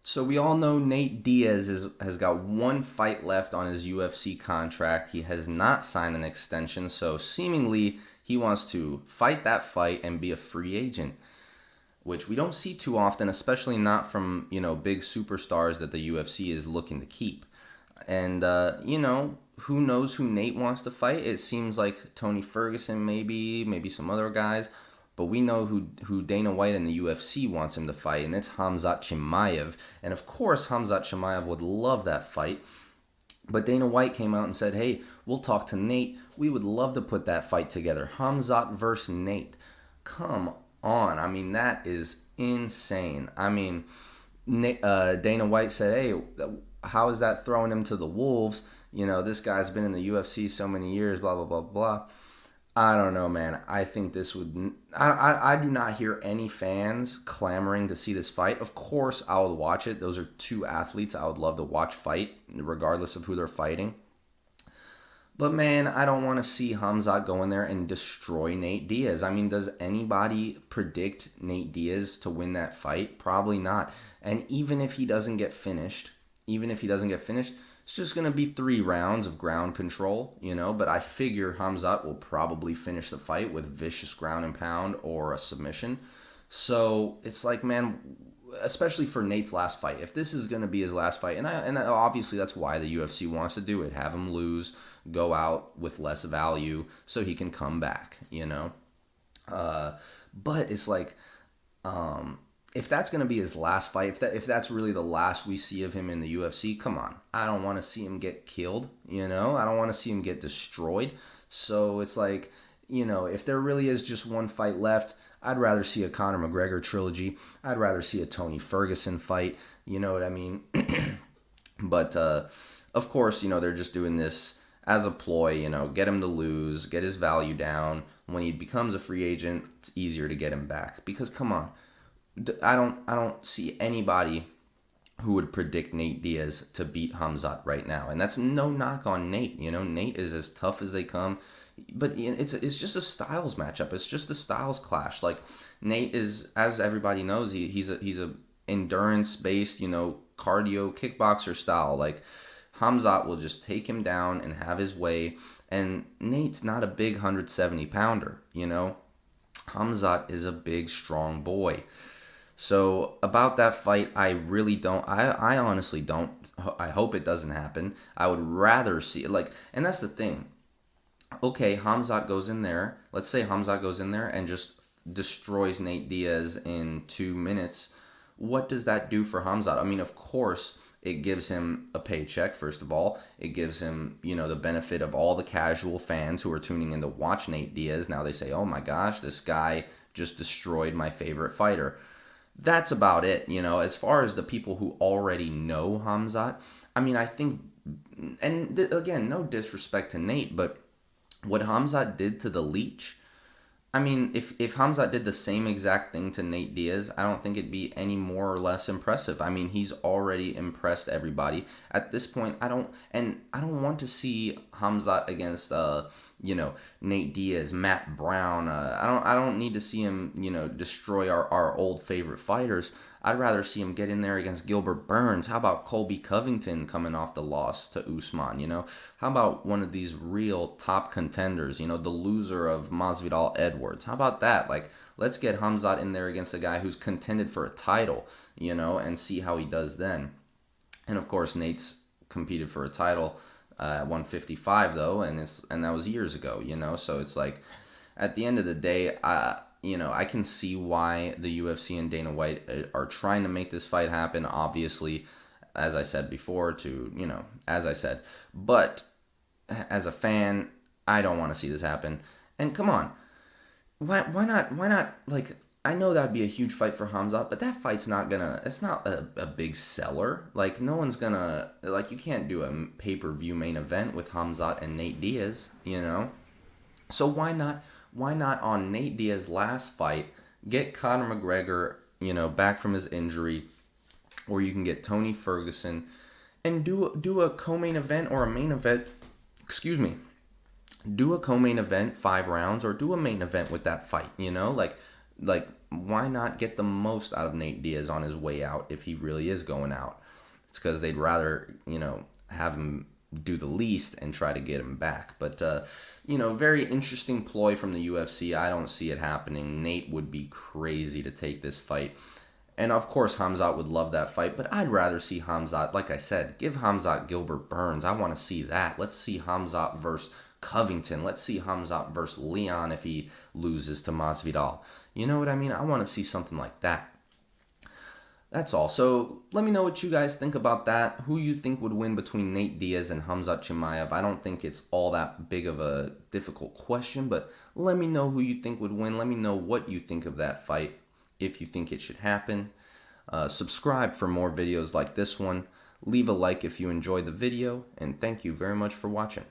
So we all know Nate Diaz has got one fight left on his UFC contract. He has not signed an extension, so seemingly he wants to fight that fight and be a free agent, which we don't see too often, especially not from, big superstars that the UFC is looking to keep. And who knows who Nate wants to fight? It seems like Tony Ferguson, maybe some other guys. But we know who Dana White and the UFC wants him to fight, and it's Khamzat Chimaev. And of course, Khamzat Chimaev would love that fight. But Dana White came out and said, hey, we'll talk to Nate. We would love to put that fight together. Khamzat versus Nate. Come on. I mean, that is insane. I mean, Dana White said, hey, how is that throwing him to the wolves? This guy's been in the UFC so many years, blah, blah, blah, blah. I don't know, man. I think this would. I do not hear any fans clamoring to see this fight. Of course, I would watch it. Those are two athletes I would love to watch fight, regardless of who they're fighting. But man, I don't want to see Khamzat go in there and destroy Nate Diaz. I mean, does anybody predict Nate Diaz to win that fight? Probably not. And even if he doesn't get finished, it's just going to be 3 rounds of ground control, but I figure Khamzat will probably finish the fight with vicious ground and pound or a submission. So it's like, man, especially for Nate's last fight, if this is going to be his last fight, and obviously that's why the UFC wants to do it, have him lose, go out with less value so he can come back. But it's like, if that's going to be his last fight, if that's really the last we see of him in the UFC, come on. I don't want to see him get killed, I don't want to see him get destroyed. So it's like, if there really is just one fight left, I'd rather see a Conor McGregor trilogy. I'd rather see a Tony Ferguson fight, you know what I mean? But, of course, they're just doing this as a ploy, get him to lose, get his value down. When he becomes a free agent, it's easier to get him back. Because, come on. I don't see anybody who would predict Nate Diaz to beat Khamzat right now, and that's no knock on Nate. Nate is as tough as they come, but it's just a styles matchup. It's just a styles clash. Like Nate is, as everybody knows, he's a endurance based, cardio kickboxer style. Like Khamzat will just take him down and have his way, and Nate's not a big 170 pounder. Khamzat is a big strong boy. So about that fight, I really don't. I honestly don't. I hope it doesn't happen. I would rather see it and that's the thing. Okay, Khamzat goes in there. Let's say Khamzat goes in there and just destroys Nate Diaz in 2 minutes. What does that do for Khamzat? I mean, of course, it gives him a paycheck. First of all, it gives him, the benefit of all the casual fans who are tuning in to watch Nate Diaz. Now they say, "Oh my gosh, this guy just destroyed my favorite fighter." That's about it, as far as the people who already know Khamzat. I mean, I think, and again, no disrespect to Nate, but what Khamzat did to the Leech, I mean, if Khamzat did the same exact thing to Nate Diaz, I don't think it'd be any more or less impressive. I mean, he's already impressed everybody. At this point, I don't want to see Khamzat against Nate Diaz, Matt Brown. I don't need to see him, destroy our old favorite fighters. I'd rather see him get in there against Gilbert Burns. How about Colby Covington coming off the loss to Usman, How about one of these real top contenders, the loser of Masvidal Edwards? How about that? Like, let's get Khamzat in there against a guy who's contended for a title, and see how he does then. And of course, Nate's competed for a title at 155 though, and that was years ago, So it's like, at the end of the day, I can see why the UFC and Dana White are trying to make this fight happen. Obviously, as I said before, but as a fan, I don't want to see this happen. And come on, why not? Like, I know that'd be a huge fight for Khamzat, but that fight's it's not a big seller. Like, no one's gonna, you can't do a pay-per-view main event with Khamzat and Nate Diaz, So why not on Nate Diaz's last fight, get Conor McGregor, back from his injury, or you can get Tony Ferguson and do a co-main event or a main event, do a co-main event 5 rounds, or do a main event with that fight, like why not get the most out of Nate Diaz on his way out if he really is going out? It's because they'd rather, have him do the least and try to get him back. But, very interesting ploy from the UFC. I don't see it happening. Nate would be crazy to take this fight. And of course, Khamzat would love that fight, but I'd rather see Khamzat, like I said, give Khamzat Gilbert Burns. I want to see that. Let's see Khamzat versus Covington. Let's see Khamzat versus Leon if he loses to Masvidal. You know what I mean? I want to see something like that. That's all. So let me know what you guys think about that. Who you think would win between Nate Diaz and Khamzat Chimaev. I don't think it's all that big of a difficult question, but let me know who you think would win. Let me know what you think of that fight, if you think it should happen. Subscribe for more videos like this one. Leave a like if you enjoyed the video, and thank you very much for watching.